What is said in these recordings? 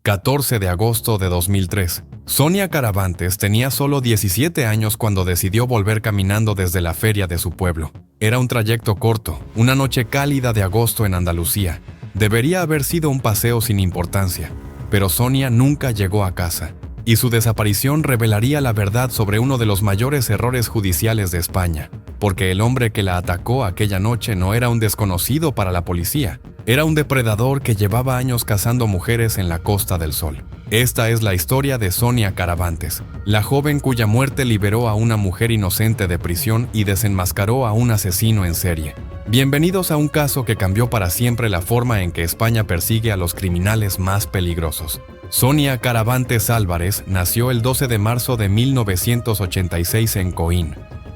14 de agosto de 2003. Sonia Caravantes tenía solo 17 años cuando decidió volver caminando desde la feria de su pueblo. Era un trayecto corto, una noche cálida de agosto en Andalucía. Debería haber sido un paseo sin importancia, pero Sonia nunca llegó a casa, y su desaparición revelaría la verdad sobre uno de los mayores errores judiciales de España, porque el hombre que la atacó aquella noche no era un desconocido para la policía, era un depredador que llevaba años cazando mujeres en la Costa del Sol. Esta es la historia de Sonia Caravantes, la joven cuya muerte liberó a una mujer inocente de prisión y desenmascaró a un asesino en serie. Bienvenidos a un caso que cambió para siempre la forma en que España persigue a los criminales más peligrosos. Sonia Caravantes Álvarez nació el 12 de marzo de 1986 en Coín,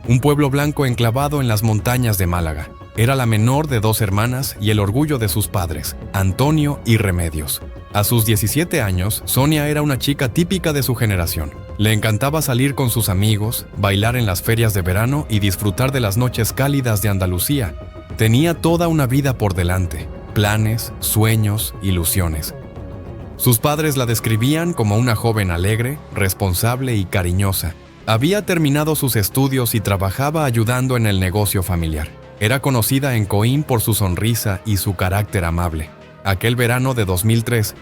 un pueblo blanco enclavado en las montañas de Málaga. Era la menor de 2 hermanas y el orgullo de sus padres, Antonio y Remedios. A sus 17 años, Sonia era una chica típica de su generación. Le encantaba salir con sus amigos, bailar en las ferias de verano y disfrutar de las noches cálidas de Andalucía. Tenía toda una vida por delante, planes, sueños, ilusiones. Sus padres la describían como una joven alegre, responsable y cariñosa. Había terminado sus estudios y trabajaba ayudando en el negocio familiar. Era conocida en Coín por su sonrisa y su carácter amable. Aquel verano de 2003,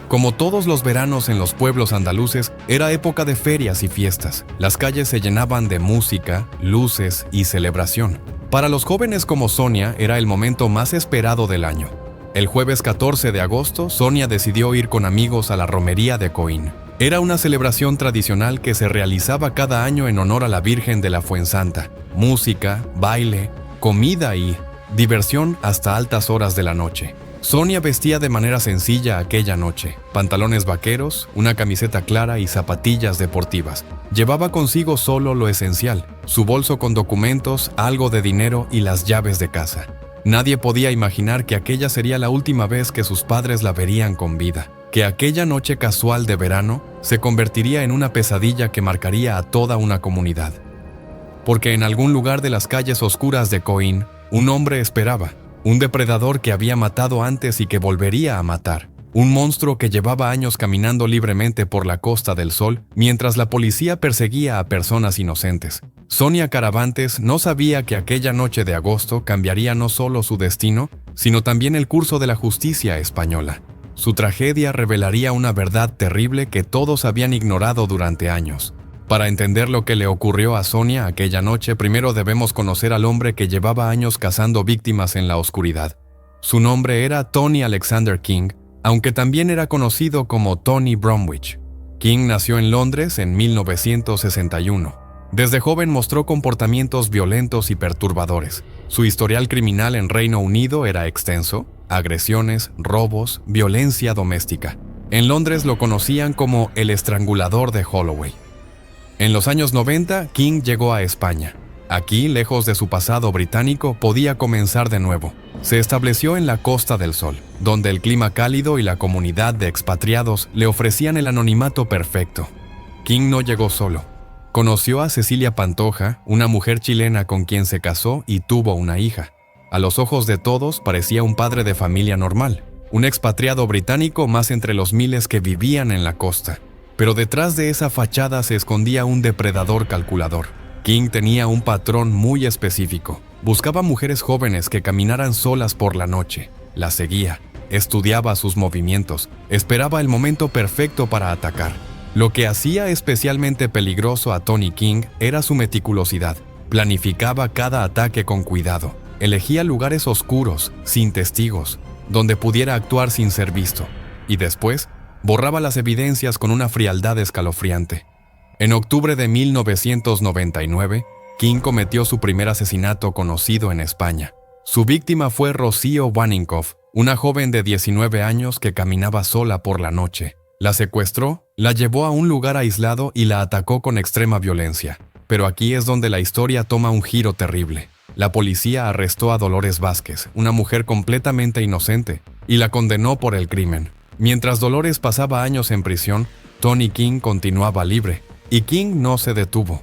como todos los veranos en los pueblos andaluces, era época de ferias y fiestas. Las calles se llenaban de música, luces y celebración. Para los jóvenes como Sonia era el momento más esperado del año. El jueves 14 de agosto, Sonia decidió ir con amigos a la romería de Coín. Era una celebración tradicional que se realizaba cada año en honor a la Virgen de la Fuensanta. Música, baile, comida y diversión hasta altas horas de la noche. Sonia vestía de manera sencilla aquella noche, pantalones vaqueros, una camiseta clara y zapatillas deportivas. Llevaba consigo solo lo esencial, su bolso con documentos, algo de dinero y las llaves de casa. Nadie podía imaginar que aquella sería la última vez que sus padres la verían con vida, que aquella noche casual de verano se convertiría en una pesadilla que marcaría a toda una comunidad. Porque en algún lugar de las calles oscuras de Coín, un hombre esperaba, un depredador que había matado antes y que volvería a matar, un monstruo que llevaba años caminando libremente por la Costa del Sol mientras la policía perseguía a personas inocentes. Sonia Caravantes no sabía que aquella noche de agosto cambiaría no solo su destino, sino también el curso de la justicia española. Su tragedia revelaría una verdad terrible que todos habían ignorado durante años. Para entender lo que le ocurrió a Sonia aquella noche, primero debemos conocer al hombre que llevaba años cazando víctimas en la oscuridad. Su nombre era Tony Alexander King, aunque también era conocido como Tony Bromwich. King nació en Londres en 1961. Desde joven mostró comportamientos violentos y perturbadores. Su historial criminal en Reino Unido era extenso: agresiones, robos, violencia doméstica. En Londres lo conocían como el estrangulador de Holloway. En los años 90, King llegó a España. Aquí, lejos de su pasado británico, podía comenzar de nuevo. Se estableció en la Costa del Sol, donde el clima cálido y la comunidad de expatriados le ofrecían el anonimato perfecto. King no llegó solo. Conoció a Cecilia Pantoja, una mujer chilena con quien se casó y tuvo una hija. A los ojos de todos parecía un padre de familia normal, un expatriado británico más entre los miles que vivían en la costa. Pero detrás de esa fachada se escondía un depredador calculador. King tenía un patrón muy específico. Buscaba mujeres jóvenes que caminaran solas por la noche. Las seguía, estudiaba sus movimientos, esperaba el momento perfecto para atacar. Lo que hacía especialmente peligroso a Tony King era su meticulosidad. Planificaba cada ataque con cuidado. Elegía lugares oscuros, sin testigos, donde pudiera actuar sin ser visto. Y después, borraba las evidencias con una frialdad escalofriante. En octubre de 1999, King cometió su primer asesinato conocido en España. Su víctima fue Rocío Waninkoff, una joven de 19 años que caminaba sola por la noche. La secuestró, la llevó a un lugar aislado y la atacó con extrema violencia. Pero aquí es donde la historia toma un giro terrible. La policía arrestó a Dolores Vázquez, una mujer completamente inocente, y la condenó por el crimen. Mientras Dolores pasaba años en prisión, Tony King continuaba libre, y King no se detuvo.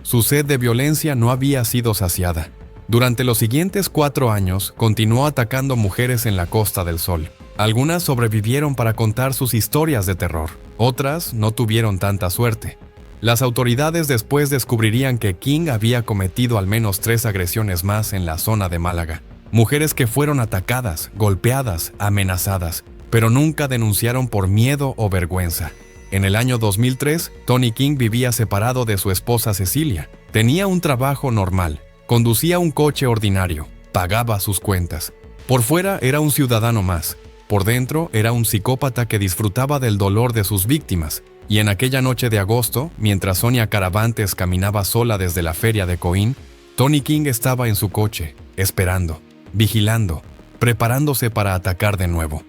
Su sed de violencia no había sido saciada. Durante los siguientes 4 años, continuó atacando mujeres en la Costa del Sol. Algunas sobrevivieron para contar sus historias de terror, otras no tuvieron tanta suerte. Las autoridades después descubrirían que King había cometido al menos 3 agresiones más en la zona de Málaga. Mujeres que fueron atacadas, golpeadas, amenazadas, pero nunca denunciaron por miedo o vergüenza. En el año 2003, Tony King vivía separado de su esposa Cecilia. Tenía un trabajo normal, conducía un coche ordinario, pagaba sus cuentas. Por fuera era un ciudadano más, por dentro era un psicópata que disfrutaba del dolor de sus víctimas. Y en aquella noche de agosto, mientras Sonia Caravantes caminaba sola desde la feria de Coín, Tony King estaba en su coche, esperando, vigilando, preparándose para atacar de nuevo.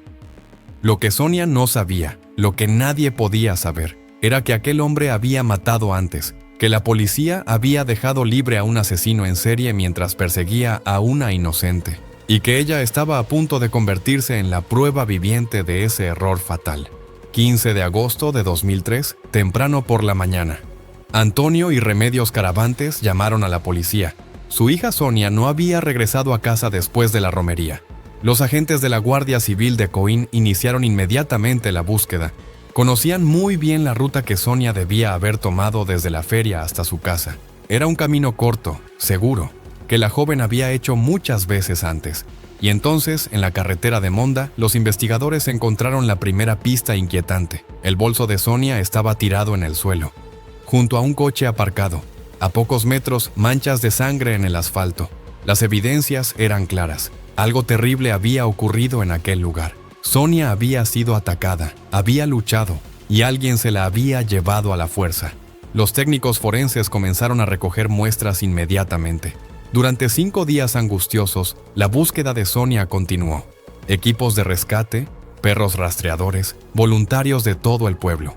Lo que Sonia no sabía, lo que nadie podía saber, era que aquel hombre había matado antes, que la policía había dejado libre a un asesino en serie mientras perseguía a una inocente, y que ella estaba a punto de convertirse en la prueba viviente de ese error fatal. 15 de agosto de 2003, temprano por la mañana. Antonio y Remedios Caravantes llamaron a la policía. Su hija Sonia no había regresado a casa después de la romería. Los agentes de la Guardia Civil de Coín iniciaron inmediatamente la búsqueda. Conocían muy bien la ruta que Sonia debía haber tomado desde la feria hasta su casa. Era un camino corto, seguro, que la joven había hecho muchas veces antes. Y entonces, en la carretera de Monda, los investigadores encontraron la primera pista inquietante. El bolso de Sonia estaba tirado en el suelo, junto a un coche aparcado. A pocos metros, manchas de sangre en el asfalto. Las evidencias eran claras. Algo terrible había ocurrido en aquel lugar. Sonia había sido atacada, había luchado, y alguien se la había llevado a la fuerza. Los técnicos forenses comenzaron a recoger muestras inmediatamente. Durante 5 días angustiosos, la búsqueda de Sonia continuó. Equipos de rescate, perros rastreadores, voluntarios de todo el pueblo.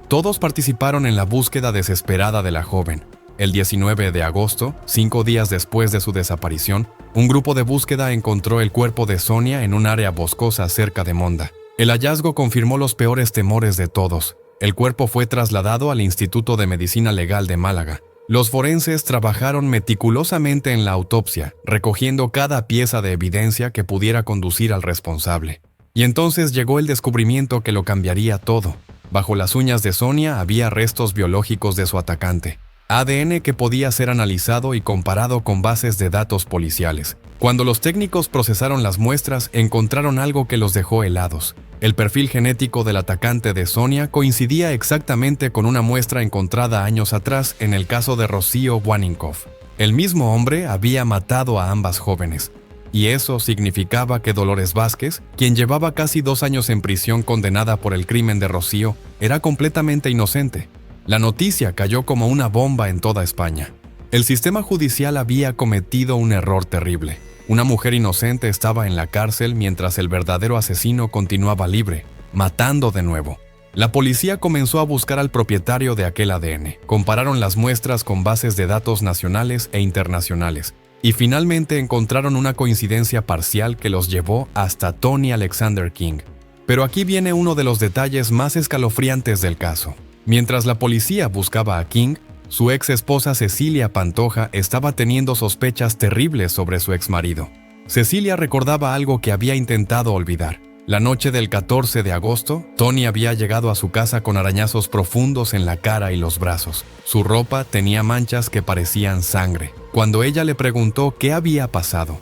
Todos participaron en la búsqueda desesperada de la joven. El 19 de agosto, 5 días después de su desaparición, un grupo de búsqueda encontró el cuerpo de Sonia en un área boscosa cerca de Monda. El hallazgo confirmó los peores temores de todos. El cuerpo fue trasladado al Instituto de Medicina Legal de Málaga. Los forenses trabajaron meticulosamente en la autopsia, recogiendo cada pieza de evidencia que pudiera conducir al responsable. Y entonces llegó el descubrimiento que lo cambiaría todo. Bajo las uñas de Sonia había restos biológicos de su atacante. ADN que podía ser analizado y comparado con bases de datos policiales. Cuando los técnicos procesaron las muestras, encontraron algo que los dejó helados. El perfil genético del atacante de Sonia coincidía exactamente con una muestra encontrada años atrás en el caso de Rocío Waninkoff. El mismo hombre había matado a ambas jóvenes. Y eso significaba que Dolores Vázquez, quien llevaba casi 2 años en prisión condenada por el crimen de Rocío, era completamente inocente. La noticia cayó como una bomba en toda España. El sistema judicial había cometido un error terrible. Una mujer inocente estaba en la cárcel mientras el verdadero asesino continuaba libre, matando de nuevo. La policía comenzó a buscar al propietario de aquel ADN. Compararon las muestras con bases de datos nacionales e internacionales. Y finalmente encontraron una coincidencia parcial que los llevó hasta Tony Alexander King. Pero aquí viene uno de los detalles más escalofriantes del caso. Mientras la policía buscaba a King, su ex esposa Cecilia Pantoja estaba teniendo sospechas terribles sobre su exmarido. Cecilia recordaba algo que había intentado olvidar. La noche del 14 de agosto, Tony había llegado a su casa con arañazos profundos en la cara y los brazos. Su ropa tenía manchas que parecían sangre. Cuando ella le preguntó qué había pasado,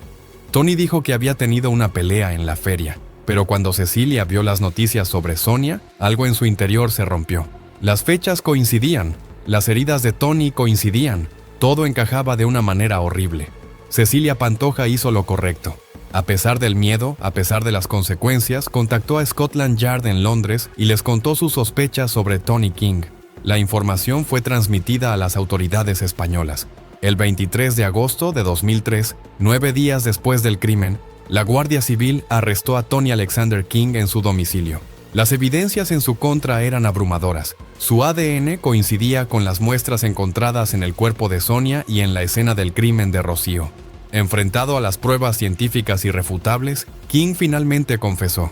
Tony dijo que había tenido una pelea en la feria. Pero cuando Cecilia vio las noticias sobre Sonia, algo en su interior se rompió. Las fechas coincidían, las heridas de Tony coincidían, todo encajaba de una manera horrible. Cecilia Pantoja hizo lo correcto. A pesar del miedo, a pesar de las consecuencias, contactó a Scotland Yard en Londres y les contó sus sospechas sobre Tony King. La información fue transmitida a las autoridades españolas. El 23 de agosto de 2003, 9 días después del crimen, la Guardia Civil arrestó a Tony Alexander King en su domicilio. Las evidencias en su contra eran abrumadoras. Su ADN coincidía con las muestras encontradas en el cuerpo de Sonia y en la escena del crimen de Rocío. Enfrentado a las pruebas científicas irrefutables, King finalmente confesó.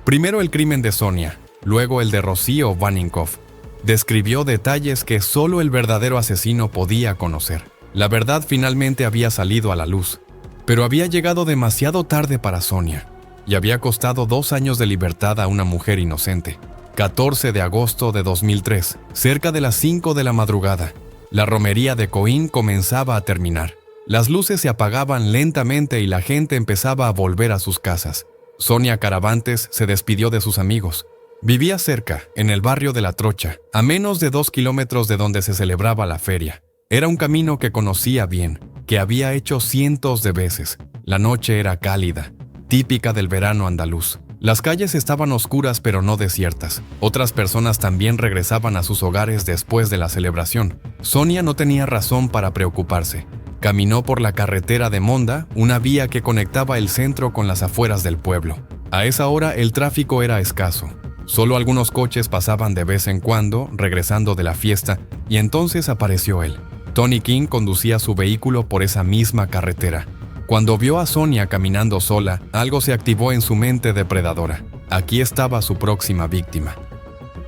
Primero el crimen de Sonia, luego el de Rocío Waninkoff. Describió detalles que solo el verdadero asesino podía conocer. La verdad finalmente había salido a la luz, pero había llegado demasiado tarde para Sonia. y había costado 2 años de libertad a una mujer inocente. 14 de agosto de 2003, cerca de las 5 de la madrugada, la romería de Coín comenzaba a terminar. Las luces se apagaban lentamente y la gente empezaba a volver a sus casas. Sonia Caravantes se despidió de sus amigos. Vivía cerca, en el barrio de La Trocha, a menos de 2 kilómetros de donde se celebraba la feria. Era un camino que conocía bien, que había hecho cientos de veces. La noche era cálida, típica del verano andaluz. Las calles estaban oscuras pero no desiertas. Otras personas también regresaban a sus hogares después de la celebración. Sonia no tenía razón para preocuparse. Caminó por la carretera de Monda, una vía que conectaba el centro con las afueras del pueblo. A esa hora el tráfico era escaso. Solo algunos coches pasaban de vez en cuando, regresando de la fiesta, y entonces apareció él. Tony King conducía su vehículo por esa misma carretera. Cuando vio a Sonia caminando sola, algo se activó en su mente depredadora. Aquí estaba su próxima víctima.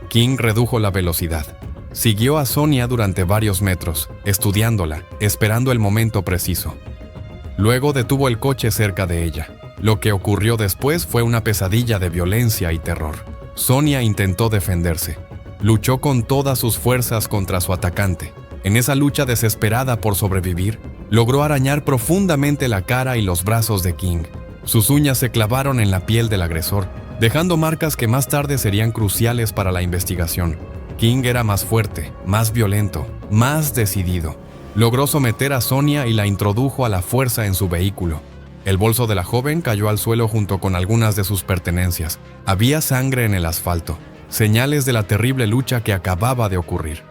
King redujo la velocidad. Siguió a Sonia durante varios metros, estudiándola, esperando el momento preciso. Luego detuvo el coche cerca de ella. Lo que ocurrió después fue una pesadilla de violencia y terror. Sonia intentó defenderse. Luchó con todas sus fuerzas contra su atacante. En esa lucha desesperada por sobrevivir, logró arañar profundamente la cara y los brazos de King. Sus uñas se clavaron en la piel del agresor, dejando marcas que más tarde serían cruciales para la investigación. King era más fuerte, más violento, más decidido. Logró someter a Sonia y la introdujo a la fuerza en su vehículo. El bolso de la joven cayó al suelo junto con algunas de sus pertenencias. Había sangre en el asfalto, señales de la terrible lucha que acababa de ocurrir.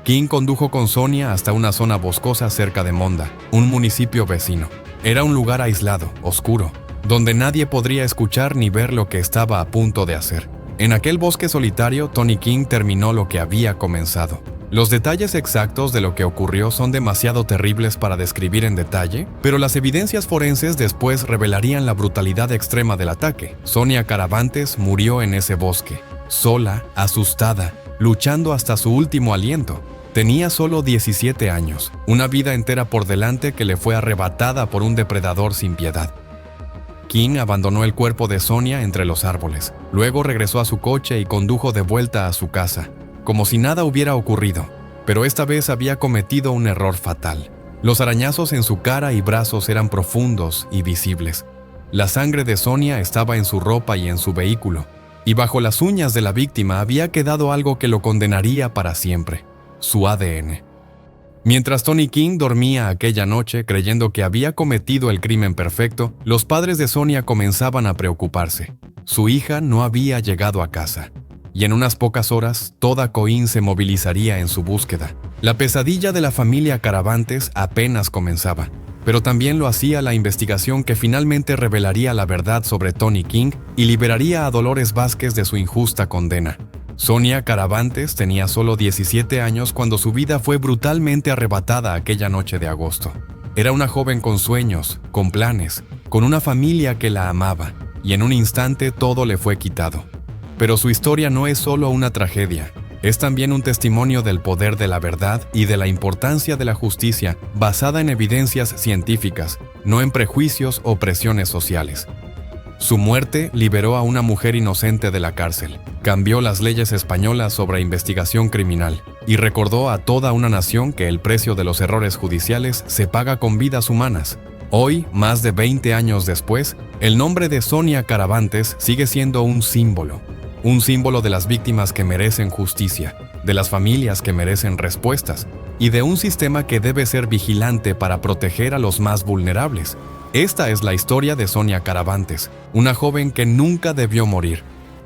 King condujo con Sonia hasta una zona boscosa cerca de Monda, un municipio vecino. Era un lugar aislado, oscuro, donde nadie podría escuchar ni ver lo que estaba a punto de hacer. En aquel bosque solitario, Tony King terminó lo que había comenzado. Los detalles exactos de lo que ocurrió son demasiado terribles para describir en detalle, pero las evidencias forenses después revelarían la brutalidad extrema del ataque. Sonia Caravantes murió en ese bosque, sola, asustada, luchando hasta su último aliento. Tenía solo 17 años, una vida entera por delante que le fue arrebatada por un depredador sin piedad. King abandonó el cuerpo de Sonia entre los árboles. Luego regresó a su coche y condujo de vuelta a su casa, como si nada hubiera ocurrido. Pero esta vez había cometido un error fatal. Los arañazos en su cara y brazos eran profundos y visibles. La sangre de Sonia estaba en su ropa y en su vehículo, y bajo las uñas de la víctima había quedado algo que lo condenaría para siempre: su ADN. Mientras Tony King dormía aquella noche creyendo que había cometido el crimen perfecto, los padres de Sonia comenzaban a preocuparse. Su hija no había llegado a casa, y en unas pocas horas toda Coín se movilizaría en su búsqueda. La pesadilla de la familia Caravantes apenas comenzaba, pero también lo hacía la investigación que finalmente revelaría la verdad sobre Tony King y liberaría a Dolores Vázquez de su injusta condena. Sonia Caravantes tenía solo 17 años cuando su vida fue brutalmente arrebatada aquella noche de agosto. Era una joven con sueños, con planes, con una familia que la amaba, y en un instante todo le fue quitado. Pero su historia no es solo una tragedia, es también un testimonio del poder de la verdad y de la importancia de la justicia basada en evidencias científicas, no en prejuicios o presiones sociales. Su muerte liberó a una mujer inocente de la cárcel, cambió las leyes españolas sobre investigación criminal y recordó a toda una nación que el precio de los errores judiciales se paga con vidas humanas. Hoy, más de 20 años después, el nombre de Sonia Caravantes sigue siendo un símbolo de las víctimas que merecen justicia, de las familias que merecen respuestas y de un sistema que debe ser vigilante para proteger a los más vulnerables. Esta es la historia de Sonia Caravantes, una joven que nunca debió morir,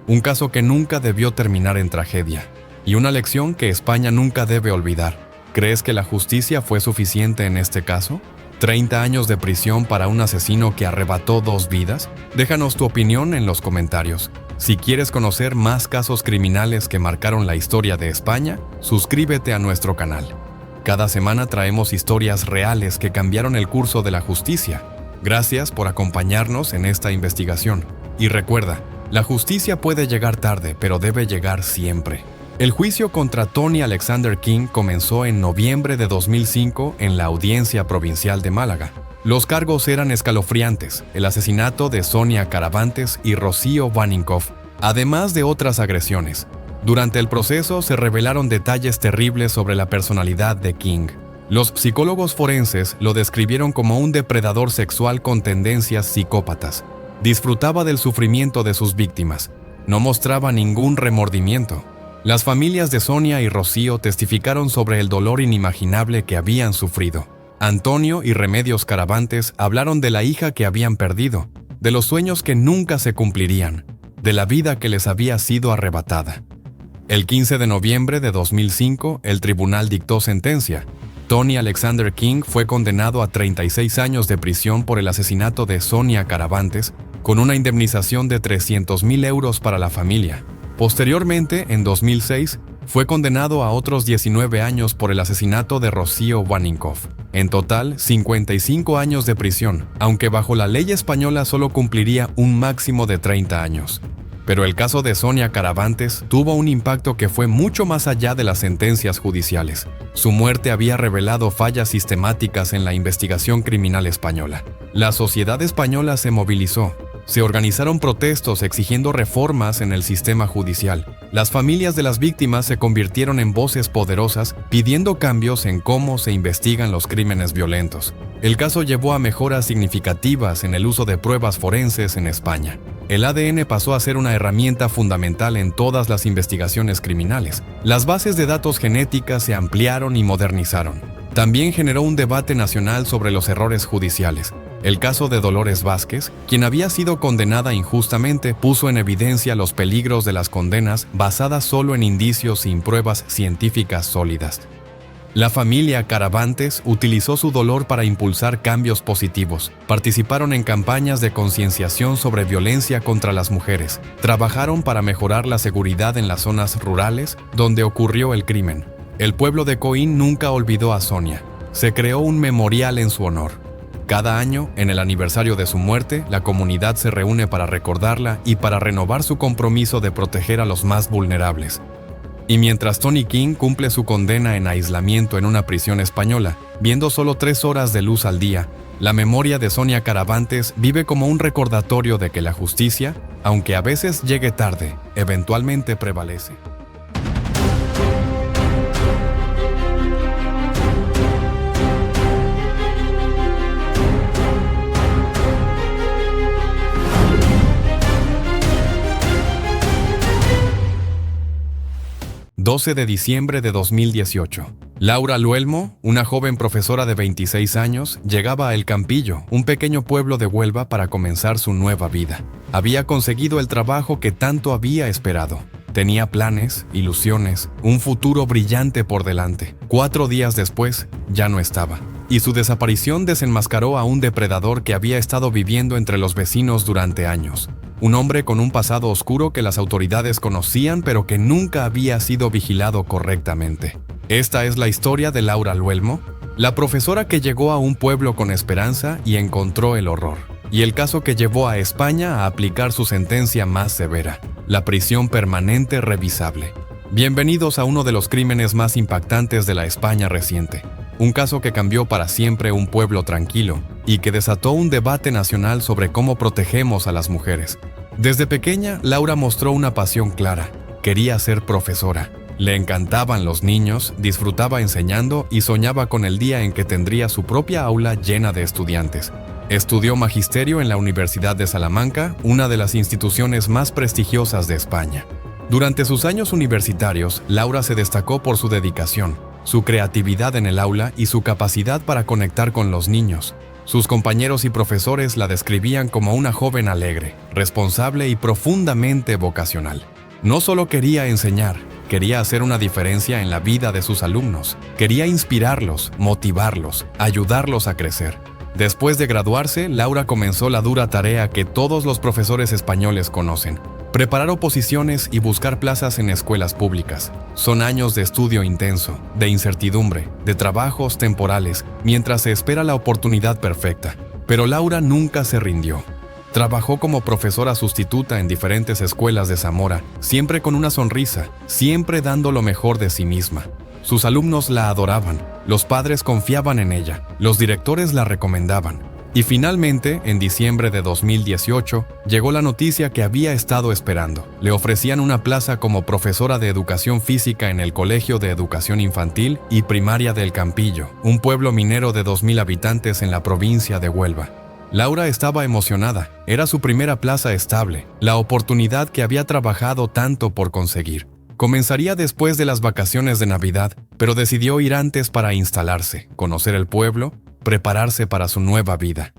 un caso que nunca debió terminar en tragedia, y una lección que España nunca debe olvidar. ¿Crees que la justicia fue suficiente en este caso? ¿30 años de prisión para un asesino que arrebató 2 vidas? Déjanos tu opinión en los comentarios. Si quieres conocer más casos criminales que marcaron la historia de España, suscríbete a nuestro canal. Cada semana traemos historias reales que cambiaron el curso de la justicia. Gracias por acompañarnos en esta investigación. Y recuerda, la justicia puede llegar tarde, pero debe llegar siempre. El juicio contra Tony Alexander King comenzó en noviembre de 2005 en la Audiencia Provincial de Málaga. Los cargos eran escalofriantes: el asesinato de Sonia Caravantes y Rocío Vaninkoff, además de otras agresiones. Durante el proceso se revelaron detalles terribles sobre la personalidad de King. Los psicólogos forenses lo describieron como un depredador sexual con tendencias psicópatas. Disfrutaba del sufrimiento de sus víctimas. No mostraba ningún remordimiento. Las familias de Sonia y Rocío testificaron sobre el dolor inimaginable que habían sufrido. Antonio y Remedios Caravantes hablaron de la hija que habían perdido, de los sueños que nunca se cumplirían, de la vida que les había sido arrebatada. El 15 de noviembre de 2005, el tribunal dictó sentencia. Tony Alexander King fue condenado a 36 años de prisión por el asesinato de Sonia Caravantes, con una indemnización de 300,000 euros para la familia. Posteriormente, en 2006, fue condenado a otros 19 años por el asesinato de Rocío Vaninkoff. En total, 55 años de prisión, aunque bajo la ley española solo cumpliría un máximo de 30 años. Pero el caso de Sonia Caravantes tuvo un impacto que fue mucho más allá de las sentencias judiciales. Su muerte había revelado fallas sistemáticas en la investigación criminal española. La sociedad española se movilizó. Se organizaron protestos exigiendo reformas en el sistema judicial. Las familias de las víctimas se convirtieron en voces poderosas pidiendo cambios en cómo se investigan los crímenes violentos. El caso llevó a mejoras significativas en el uso de pruebas forenses en España. El ADN pasó a ser una herramienta fundamental en todas las investigaciones criminales. Las bases de datos genéticas se ampliaron y modernizaron. También generó un debate nacional sobre los errores judiciales. El caso de Dolores Vázquez, quien había sido condenada injustamente, puso en evidencia los peligros de las condenas basadas solo en indicios sin pruebas científicas sólidas. La familia Caravantes utilizó su dolor para impulsar cambios positivos. Participaron en campañas de concienciación sobre violencia contra las mujeres. Trabajaron para mejorar la seguridad en las zonas rurales donde ocurrió el crimen. El pueblo de Coín nunca olvidó a Sonia. Se creó un memorial en su honor. Cada año, en el aniversario de su muerte, la comunidad se reúne para recordarla y para renovar su compromiso de proteger a los más vulnerables. Y mientras Tony King cumple su condena en aislamiento en una prisión española, viendo solo 3 horas de luz al día, la memoria de Sonia Caravantes vive como un recordatorio de que la justicia, aunque a veces llegue tarde, eventualmente prevalece. ...12 de diciembre de 2018. Laura Luelmo, una joven profesora de 26 años, llegaba a El Campillo, un pequeño pueblo de Huelva, para comenzar su nueva vida. Había conseguido el trabajo que tanto había esperado. Tenía planes, ilusiones, un futuro brillante por delante. 4 días después, ya no estaba. Y su desaparición desenmascaró a un depredador que había estado viviendo entre los vecinos durante años. Un hombre con un pasado oscuro que las autoridades conocían pero que nunca había sido vigilado correctamente. Esta es la historia de Laura Luelmo, la profesora que llegó a un pueblo con esperanza y encontró el horror. Y el caso que llevó a España a aplicar su sentencia más severa, la prisión permanente revisable. Bienvenidos a uno de los crímenes más impactantes de la España reciente. Un caso que cambió para siempre un pueblo tranquilo y que desató un debate nacional sobre cómo protegemos a las mujeres. Desde pequeña, Laura mostró una pasión clara. Quería ser profesora. Le encantaban los niños, disfrutaba enseñando y soñaba con el día en que tendría su propia aula llena de estudiantes. Estudió magisterio en la Universidad de Salamanca, una de las instituciones más prestigiosas de España. Durante sus años universitarios, Laura se destacó por su dedicación, su creatividad en el aula y su capacidad para conectar con los niños. Sus compañeros y profesores la describían como una joven alegre, responsable y profundamente vocacional. No solo quería enseñar, quería hacer una diferencia en la vida de sus alumnos. Quería inspirarlos, motivarlos, ayudarlos a crecer. Después de graduarse, Laura comenzó la dura tarea que todos los profesores españoles conocen: preparar oposiciones y buscar plazas en escuelas públicas. Son años de estudio intenso, de incertidumbre, de trabajos temporales, mientras se espera la oportunidad perfecta. Pero Laura nunca se rindió. Trabajó como profesora sustituta en diferentes escuelas de Zamora, siempre con una sonrisa, siempre dando lo mejor de sí misma. Sus alumnos la adoraban, los padres confiaban en ella, los directores la recomendaban. Y finalmente, en diciembre de 2018, llegó la noticia que había estado esperando. Le ofrecían una plaza como profesora de educación física en el Colegio de Educación Infantil y Primaria del Campillo, un pueblo minero de 2,000 habitantes en la provincia de Huelva. Laura estaba emocionada. Era su primera plaza estable, la oportunidad que había trabajado tanto por conseguir. Comenzaría después de las vacaciones de Navidad, pero decidió ir antes para instalarse, conocer el pueblo, prepararse para su nueva vida.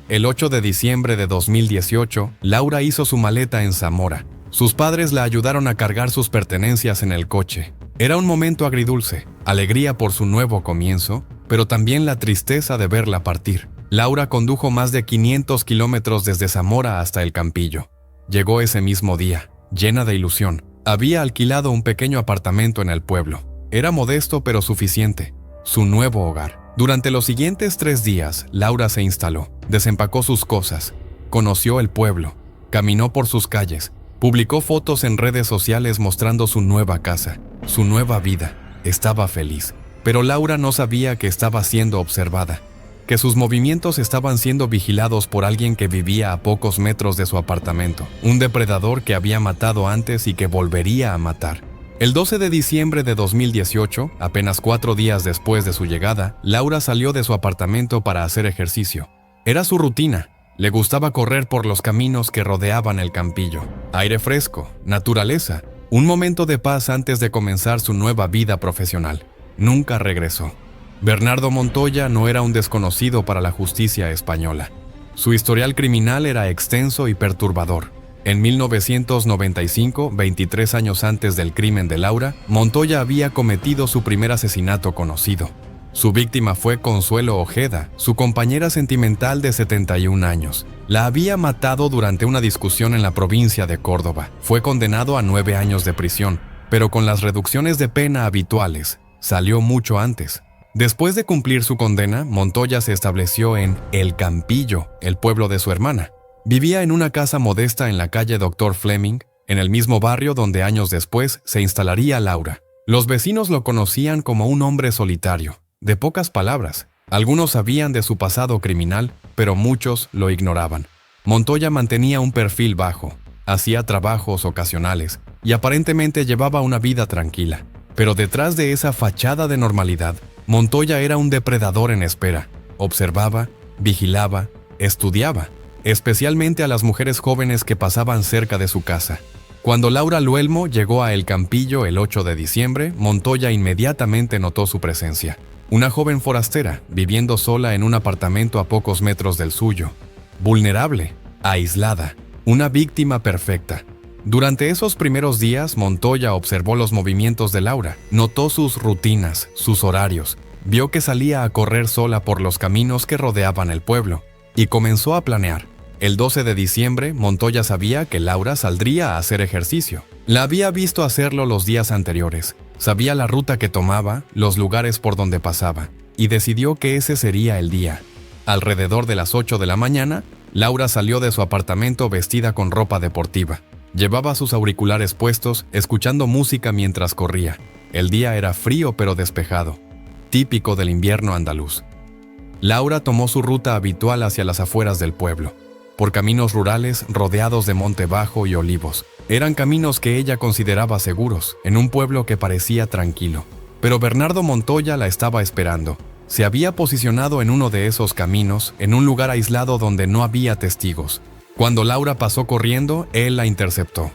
El 8 de diciembre de 2018, Laura hizo su maleta en Zamora. Sus padres la ayudaron a cargar sus pertenencias en el coche. Era un momento agridulce, alegría por su nuevo comienzo, pero también la tristeza de verla partir. Laura condujo más de 500 kilómetros desde Zamora hasta el Campillo. Llegó ese mismo día, llena de ilusión. Había alquilado un pequeño apartamento en el pueblo. Era modesto pero suficiente. Su nuevo hogar. Durante los siguientes 3 días, Laura se instaló, desempacó sus cosas, conoció el pueblo, caminó por sus calles, publicó fotos en redes sociales mostrando su nueva casa, su nueva vida. Estaba feliz, pero Laura no sabía que estaba siendo observada, que sus movimientos estaban siendo vigilados por alguien que vivía a pocos metros de su apartamento, un depredador que había matado antes y que volvería a matar. El 12 de diciembre de 2018, apenas 4 días después de su llegada, Laura salió de su apartamento para hacer ejercicio. Era su rutina. Le gustaba correr por los caminos que rodeaban el Campillo. Aire fresco, naturaleza, un momento de paz antes de comenzar su nueva vida profesional. Nunca regresó. Bernardo Montoya no era un desconocido para la justicia española. Su historial criminal era extenso y perturbador. En 1995, 23 años antes del crimen de Laura, Montoya había cometido su primer asesinato conocido. Su víctima fue Consuelo Ojeda, su compañera sentimental de 71 años. La había matado durante una discusión en la provincia de Córdoba. Fue condenado a 9 años de prisión, pero con las reducciones de pena habituales, salió mucho antes. Después de cumplir su condena, Montoya se estableció en El Campillo, el pueblo de su hermana. Vivía en una casa modesta en la calle Dr. Fleming, en el mismo barrio donde años después se instalaría Laura. Los vecinos lo conocían como un hombre solitario, de pocas palabras. Algunos sabían de su pasado criminal, pero muchos lo ignoraban. Montoya mantenía un perfil bajo, hacía trabajos ocasionales y aparentemente llevaba una vida tranquila. Pero detrás de esa fachada de normalidad, Montoya era un depredador en espera. Observaba, vigilaba, estudiaba, especialmente a las mujeres jóvenes que pasaban cerca de su casa. Cuando Laura Luelmo llegó a El Campillo el 8 de diciembre, Montoya inmediatamente notó su presencia. Una joven forastera, viviendo sola en un apartamento a pocos metros del suyo. Vulnerable, aislada, una víctima perfecta. Durante esos primeros días, Montoya observó los movimientos de Laura, notó sus rutinas, sus horarios, vio que salía a correr sola por los caminos que rodeaban el pueblo, y comenzó a planear. El 12 de diciembre, Montoya sabía que Laura saldría a hacer ejercicio. La había visto hacerlo los días anteriores, sabía la ruta que tomaba, los lugares por donde pasaba, y decidió que ese sería el día. Alrededor de las 8 de la mañana, Laura salió de su apartamento vestida con ropa deportiva. Llevaba sus auriculares puestos, escuchando música mientras corría. El día era frío pero despejado, típico del invierno andaluz. Laura tomó su ruta habitual hacia las afueras del pueblo, por caminos rurales rodeados de monte bajo y olivos. Eran caminos que ella consideraba seguros, en un pueblo que parecía tranquilo. Pero Bernardo Montoya la estaba esperando. Se había posicionado en uno de esos caminos, en un lugar aislado donde no había testigos. Cuando Laura pasó corriendo, él la interceptó.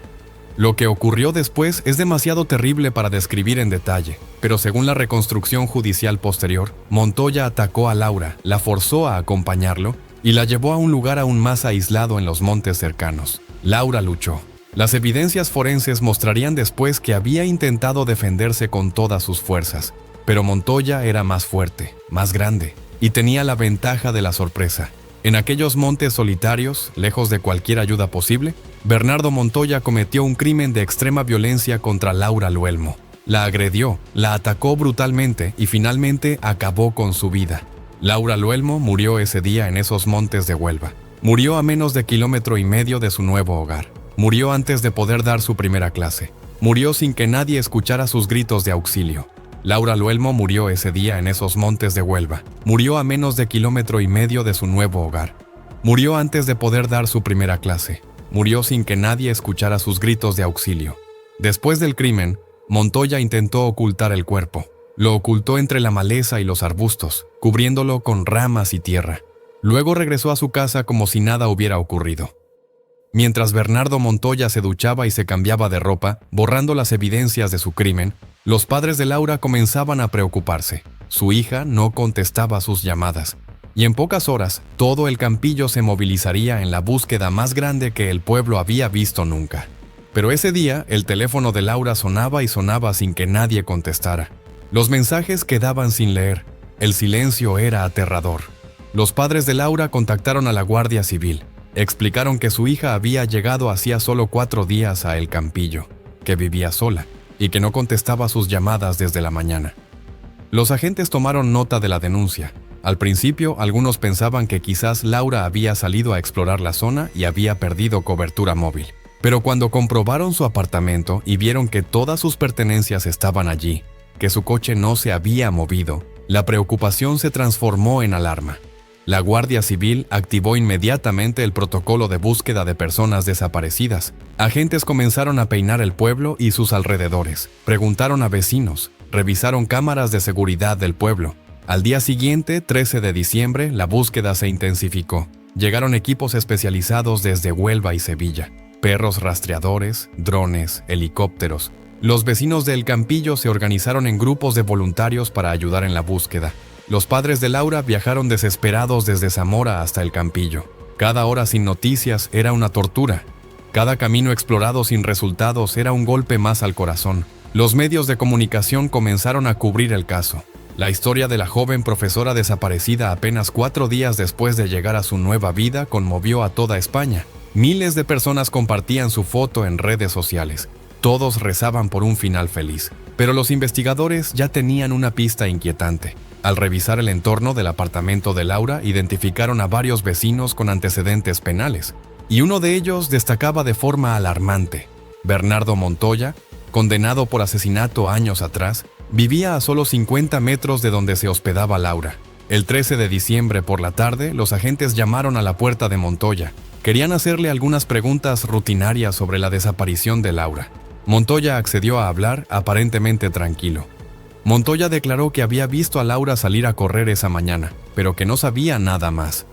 Lo que ocurrió después es demasiado terrible para describir en detalle, pero según la reconstrucción judicial posterior, Montoya atacó a Laura, la forzó a acompañarlo y la llevó a un lugar aún más aislado en los montes cercanos. Laura luchó. Las evidencias forenses mostrarían después que había intentado defenderse con todas sus fuerzas, pero Montoya era más fuerte, más grande, y tenía la ventaja de la sorpresa. En aquellos montes solitarios, lejos de cualquier ayuda posible, Bernardo Montoya cometió un crimen de extrema violencia contra Laura Luelmo. La agredió, la atacó brutalmente y finalmente acabó con su vida. Laura Luelmo murió ese día en esos montes de Huelva. Murió a menos de 1,5 kilómetros de su nuevo hogar. Murió antes de poder dar su primera clase. Murió sin que nadie escuchara sus gritos de auxilio. Laura Luelmo murió ese día en esos montes de Huelva. Murió a menos de 1,5 kilómetros de su nuevo hogar. Murió antes de poder dar su primera clase. Murió sin que nadie escuchara sus gritos de auxilio. Después del crimen, Montoya intentó ocultar el cuerpo. Lo ocultó entre la maleza y los arbustos, cubriéndolo con ramas y tierra. Luego regresó a su casa como si nada hubiera ocurrido. Mientras Bernardo Montoya se duchaba y se cambiaba de ropa, borrando las evidencias de su crimen, los padres de Laura comenzaban a preocuparse. Su hija no contestaba sus llamadas, y en pocas horas todo el Campillo se movilizaría en la búsqueda más grande que el pueblo había visto nunca. Pero ese día el teléfono de Laura sonaba y sonaba sin que nadie contestara. Los mensajes quedaban sin leer. El silencio era aterrador. Los padres de Laura contactaron a la Guardia Civil. Explicaron que su hija había llegado hacía solo 4 días a El Campillo, que vivía sola y que no contestaba sus llamadas desde la mañana. Los agentes tomaron nota de la denuncia. Al principio, algunos pensaban que quizás Laura había salido a explorar la zona y había perdido cobertura móvil. Pero cuando comprobaron su apartamento y vieron que todas sus pertenencias estaban allí, que su coche no se había movido, la preocupación se transformó en alarma. La Guardia Civil activó inmediatamente el protocolo de búsqueda de personas desaparecidas. Agentes comenzaron a peinar el pueblo y sus alrededores. Preguntaron a vecinos, revisaron cámaras de seguridad del pueblo. Al día siguiente, 13 de diciembre, la búsqueda se intensificó. Llegaron equipos especializados desde Huelva y Sevilla. Perros rastreadores, drones, helicópteros. Los vecinos de El Campillo se organizaron en grupos de voluntarios para ayudar en la búsqueda. Los padres de Laura viajaron desesperados desde Zamora hasta El Campillo. Cada hora sin noticias era una tortura. Cada camino explorado sin resultados era un golpe más al corazón. Los medios de comunicación comenzaron a cubrir el caso. La historia de la joven profesora desaparecida apenas 4 días después de llegar a su nueva vida conmovió a toda España. Miles de personas compartían su foto en redes sociales. Todos rezaban por un final feliz. Pero los investigadores ya tenían una pista inquietante. Al revisar el entorno del apartamento de Laura, identificaron a varios vecinos con antecedentes penales, y uno de ellos destacaba de forma alarmante. Bernardo Montoya, condenado por asesinato años atrás, vivía a solo 50 metros de donde se hospedaba Laura. El 13 de diciembre por la tarde, los agentes llamaron a la puerta de Montoya. Querían hacerle algunas preguntas rutinarias sobre la desaparición de Laura. Montoya accedió a hablar, aparentemente tranquilo. Montoya declaró que había visto a Laura salir a correr esa mañana, pero que no sabía nada más.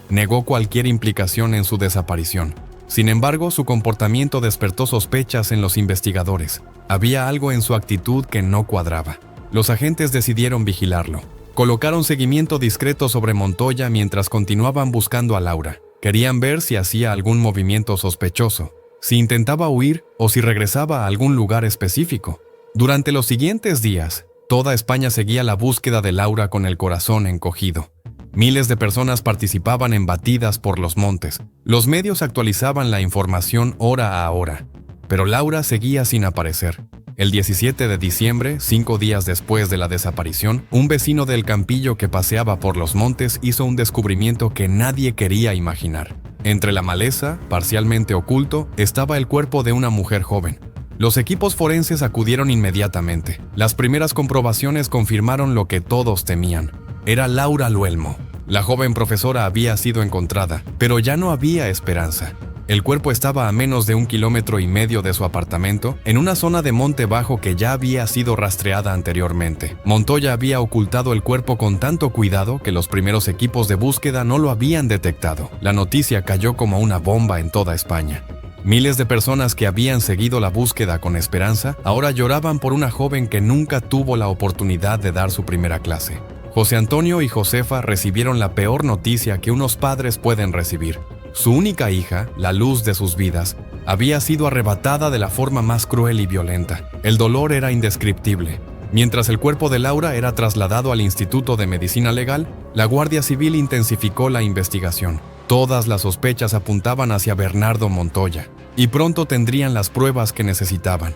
Negó cualquier implicación en su desaparición. Sin embargo, su comportamiento despertó sospechas en los investigadores. Había algo en su actitud que no cuadraba. Los agentes decidieron vigilarlo. Colocaron seguimiento discreto sobre Montoya mientras continuaban buscando a Laura. Querían ver si hacía algún movimiento sospechoso, si intentaba huir o si regresaba a algún lugar específico. Durante los siguientes días, toda España seguía la búsqueda de Laura con el corazón encogido. Miles de personas participaban en batidas por los montes. Los medios actualizaban la información hora a hora, pero Laura seguía sin aparecer. El 17 de diciembre, 5 días después de la desaparición, un vecino del Campillo que paseaba por los montes hizo un descubrimiento que nadie quería imaginar. Entre la maleza, parcialmente oculto, estaba el cuerpo de una mujer joven. Los equipos forenses acudieron inmediatamente. Las primeras comprobaciones confirmaron lo que todos temían. Era Laura Luelmo. La joven profesora había sido encontrada, pero ya no había esperanza. El cuerpo estaba a menos de 1,5 kilómetros de su apartamento, en una zona de monte bajo que ya había sido rastreada anteriormente. Montoya había ocultado el cuerpo con tanto cuidado que los primeros equipos de búsqueda no lo habían detectado. La noticia cayó como una bomba en toda España. Miles de personas que habían seguido la búsqueda con esperanza, ahora lloraban por una joven que nunca tuvo la oportunidad de dar su primera clase. José Antonio y Josefa recibieron la peor noticia que unos padres pueden recibir. Su única hija, la luz de sus vidas, había sido arrebatada de la forma más cruel y violenta. El dolor era indescriptible. Mientras el cuerpo de Laura era trasladado al Instituto de Medicina Legal, la Guardia Civil intensificó la investigación. Todas las sospechas apuntaban hacia Bernardo Montoya, y pronto tendrían las pruebas que necesitaban.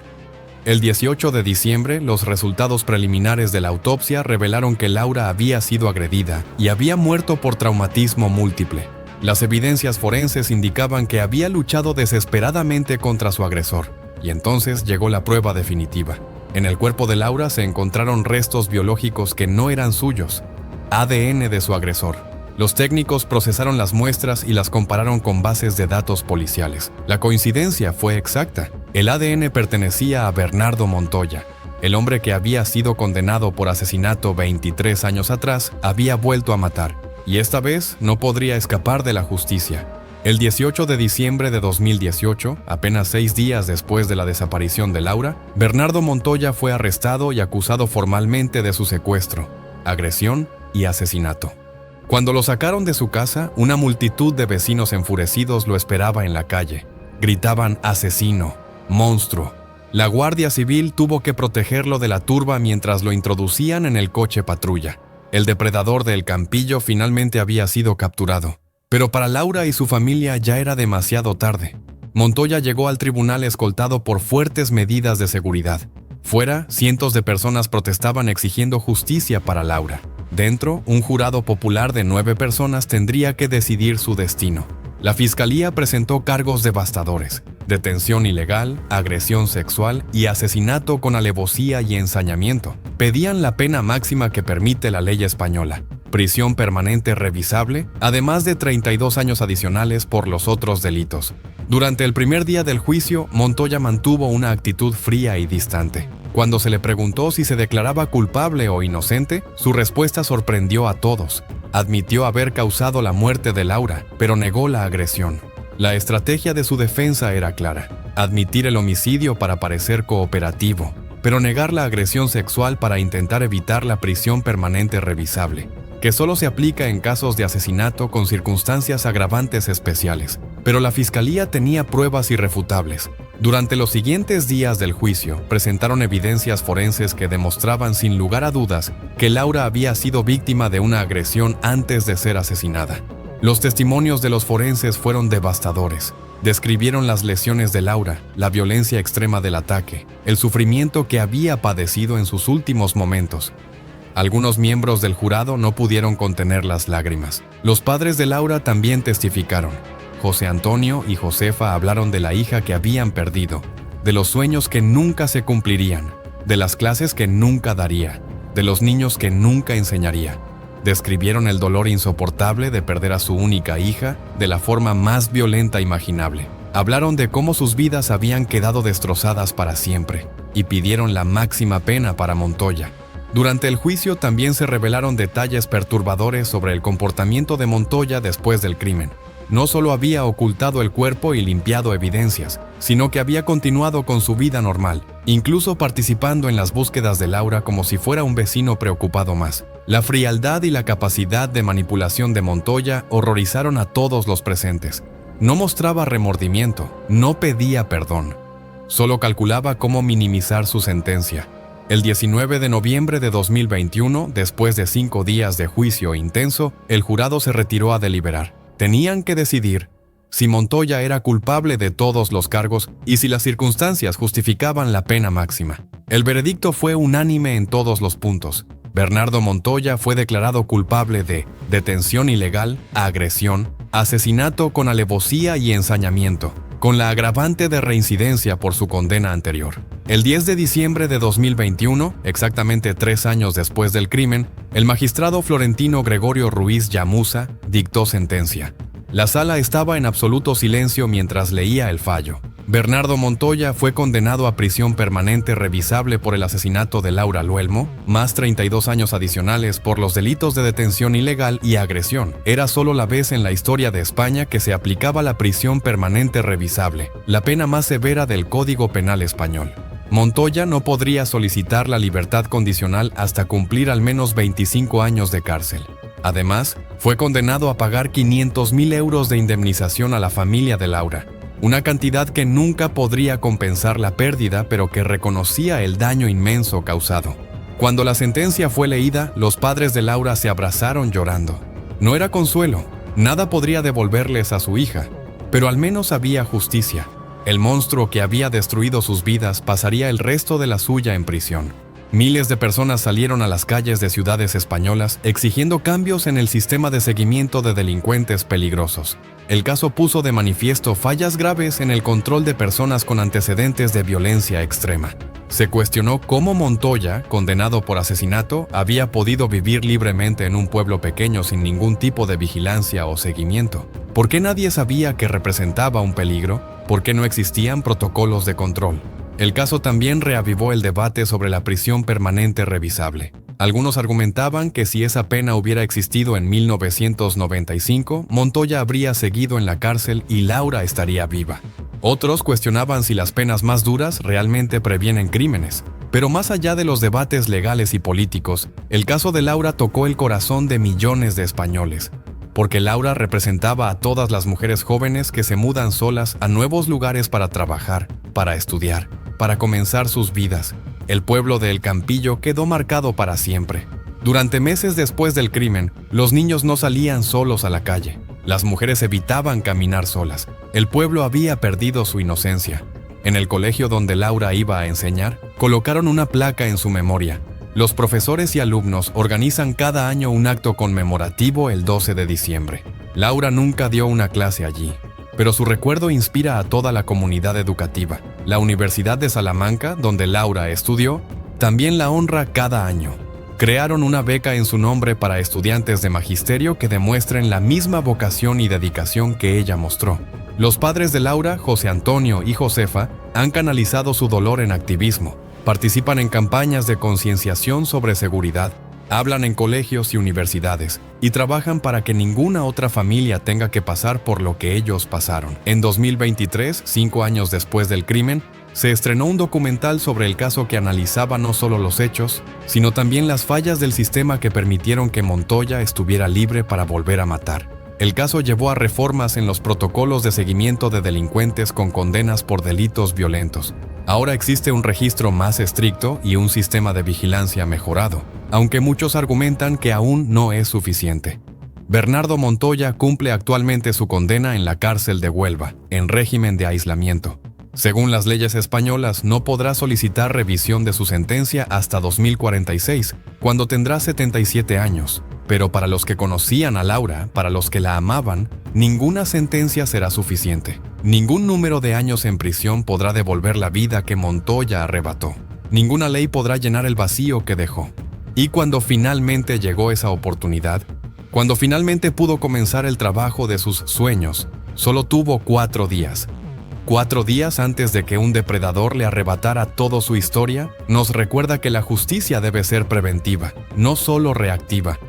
El 18 de diciembre, los resultados preliminares de la autopsia revelaron que Laura había sido agredida y había muerto por traumatismo múltiple. Las evidencias forenses indicaban que había luchado desesperadamente contra su agresor, y entonces llegó la prueba definitiva. En el cuerpo de Laura se encontraron restos biológicos que no eran suyos, ADN de su agresor. Los técnicos procesaron las muestras y las compararon con bases de datos policiales. La coincidencia fue exacta. El ADN pertenecía a Bernardo Montoya. El hombre que había sido condenado por asesinato 23 años atrás había vuelto a matar, y esta vez no podría escapar de la justicia. El 18 de diciembre de 2018, apenas 6 días después de la desaparición de Laura, Bernardo Montoya fue arrestado y acusado formalmente de su secuestro, agresión y asesinato. Cuando lo sacaron de su casa, una multitud de vecinos enfurecidos lo esperaba en la calle. Gritaban asesino, monstruo. La Guardia Civil tuvo que protegerlo de la turba mientras lo introducían en el coche patrulla. El depredador del Campillo finalmente había sido capturado. Pero para Laura y su familia ya era demasiado tarde. Montoya llegó al tribunal escoltado por fuertes medidas de seguridad. Fuera, cientos de personas protestaban exigiendo justicia para Laura. Dentro, un jurado popular de 9 personas tendría que decidir su destino. La fiscalía presentó cargos devastadores: detención ilegal, agresión sexual y asesinato con alevosía y ensañamiento. Pedían la pena máxima que permite la ley española: prisión permanente revisable, además de 32 años adicionales por los otros delitos. Durante el primer día del juicio, Montoya mantuvo una actitud fría y distante. Cuando se le preguntó si se declaraba culpable o inocente, su respuesta sorprendió a todos. Admitió haber causado la muerte de Laura, pero negó la agresión. La estrategia de su defensa era clara: admitir el homicidio para parecer cooperativo, pero negar la agresión sexual para intentar evitar la prisión permanente revisable, que solo se aplica en casos de asesinato con circunstancias agravantes especiales. Pero la fiscalía tenía pruebas irrefutables. Durante los siguientes días del juicio, presentaron evidencias forenses que demostraban sin lugar a dudas que Laura había sido víctima de una agresión antes de ser asesinada. Los testimonios de los forenses fueron devastadores. Describieron las lesiones de Laura, la violencia extrema del ataque, el sufrimiento que había padecido en sus últimos momentos. Algunos miembros del jurado no pudieron contener las lágrimas. Los padres de Laura también testificaron. José Antonio y Josefa hablaron de la hija que habían perdido, de los sueños que nunca se cumplirían, de las clases que nunca daría, de los niños que nunca enseñaría. Describieron el dolor insoportable de perder a su única hija de la forma más violenta imaginable. Hablaron de cómo sus vidas habían quedado destrozadas para siempre y pidieron la máxima pena para Montoya. Durante el juicio también se revelaron detalles perturbadores sobre el comportamiento de Montoya después del crimen. No solo había ocultado el cuerpo y limpiado evidencias, sino que había continuado con su vida normal, incluso participando en las búsquedas de Laura como si fuera un vecino preocupado más. La frialdad y la capacidad de manipulación de Montoya horrorizaron a todos los presentes. No mostraba remordimiento, no pedía perdón. Solo calculaba cómo minimizar su sentencia. El 19 de noviembre de 2021, después de 5 días de juicio intenso, el jurado se retiró a deliberar. Tenían que decidir si Montoya era culpable de todos los cargos y si las circunstancias justificaban la pena máxima. El veredicto fue unánime en todos los puntos. Bernardo Montoya fue declarado culpable de detención ilegal, agresión, asesinato con alevosía y ensañamiento, con la agravante de reincidencia por su condena anterior. El 10 de diciembre de 2021, exactamente 3 años después del crimen, el magistrado florentino Gregorio Ruiz Llamusa dictó sentencia. La sala estaba en absoluto silencio mientras leía el fallo. Bernardo Montoya fue condenado a prisión permanente revisable por el asesinato de Laura Luelmo, más 32 años adicionales por los delitos de detención ilegal y agresión. Era solo la vez en la historia de España que se aplicaba la prisión permanente revisable, la pena más severa del Código Penal español. Montoya no podría solicitar la libertad condicional hasta cumplir al menos 25 años de cárcel. Además, fue condenado a pagar 500.000 euros de indemnización a la familia de Laura, una cantidad que nunca podría compensar la pérdida, pero que reconocía el daño inmenso causado. Cuando la sentencia fue leída, los padres de Laura se abrazaron llorando. No era consuelo, nada podría devolverles a su hija, pero al menos había justicia. El monstruo que había destruido sus vidas pasaría el resto de la suya en prisión. Miles de personas salieron a las calles de ciudades españolas exigiendo cambios en el sistema de seguimiento de delincuentes peligrosos. El caso puso de manifiesto fallas graves en el control de personas con antecedentes de violencia extrema. Se cuestionó cómo Montoya, condenado por asesinato, había podido vivir libremente en un pueblo pequeño sin ningún tipo de vigilancia o seguimiento. ¿Por qué nadie sabía que representaba un peligro? ¿Por qué no existían protocolos de control? El caso también reavivó el debate sobre la prisión permanente revisable. Algunos argumentaban que si esa pena hubiera existido en 1995, Montoya habría seguido en la cárcel y Laura estaría viva. Otros cuestionaban si las penas más duras realmente previenen crímenes. Pero más allá de los debates legales y políticos, el caso de Laura tocó el corazón de millones de españoles, porque Laura representaba a todas las mujeres jóvenes que se mudan solas a nuevos lugares para trabajar, para estudiar, para comenzar sus vidas. El pueblo de El Campillo quedó marcado para siempre. Durante meses después del crimen, los niños no salían solos a la calle. Las mujeres evitaban caminar solas. El pueblo había perdido su inocencia. En el colegio donde Laura iba a enseñar, colocaron una placa en su memoria. Los profesores y alumnos organizan cada año un acto conmemorativo el 12 de diciembre. Laura nunca dio una clase allí, pero su recuerdo inspira a toda la comunidad educativa. La Universidad de Salamanca, donde Laura estudió, también la honra cada año. Crearon una beca en su nombre para estudiantes de magisterio que demuestren la misma vocación y dedicación que ella mostró. Los padres de Laura, José Antonio y Josefa, han canalizado su dolor en activismo. Participan en campañas de concienciación sobre seguridad, hablan en colegios y universidades, y trabajan para que ninguna otra familia tenga que pasar por lo que ellos pasaron. En 2023, 5 años después del crimen, se estrenó un documental sobre el caso que analizaba no solo los hechos, sino también las fallas del sistema que permitieron que Montoya estuviera libre para volver a matar. El caso llevó a reformas en los protocolos de seguimiento de delincuentes con condenas por delitos violentos. Ahora existe un registro más estricto y un sistema de vigilancia mejorado, aunque muchos argumentan que aún no es suficiente. Bernardo Montoya cumple actualmente su condena en la cárcel de Huelva, en régimen de aislamiento. Según las leyes españolas, no podrá solicitar revisión de su sentencia hasta 2046, cuando tendrá 77 años. Pero para los que conocían a Laura, para los que la amaban, ninguna sentencia será suficiente. Ningún número de años en prisión podrá devolver la vida que Montoya arrebató. Ninguna ley podrá llenar el vacío que dejó. Y cuando finalmente llegó esa oportunidad, cuando finalmente pudo comenzar el trabajo de sus sueños, solo tuvo 4 días. 4 días antes de que un depredador le arrebatara toda su historia, nos recuerda que la justicia debe ser preventiva, no solo reactiva.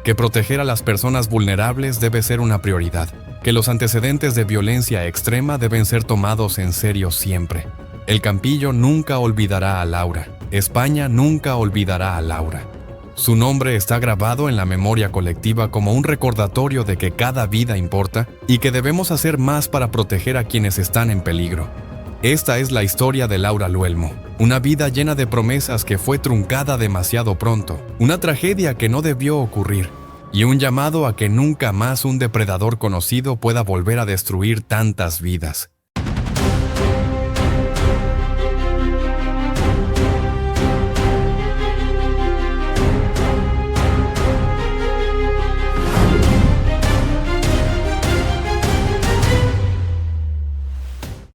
Que proteger a las personas vulnerables debe ser una prioridad. Que los antecedentes de violencia extrema deben ser tomados en serio siempre. El Campillo nunca olvidará a Laura. España nunca olvidará a Laura. Su nombre está grabado en la memoria colectiva como un recordatorio de que cada vida importa y que debemos hacer más para proteger a quienes están en peligro. Esta es la historia de Laura Luelmo, una vida llena de promesas que fue truncada demasiado pronto, una tragedia que no debió ocurrir, y un llamado a que nunca más un depredador conocido pueda volver a destruir tantas vidas.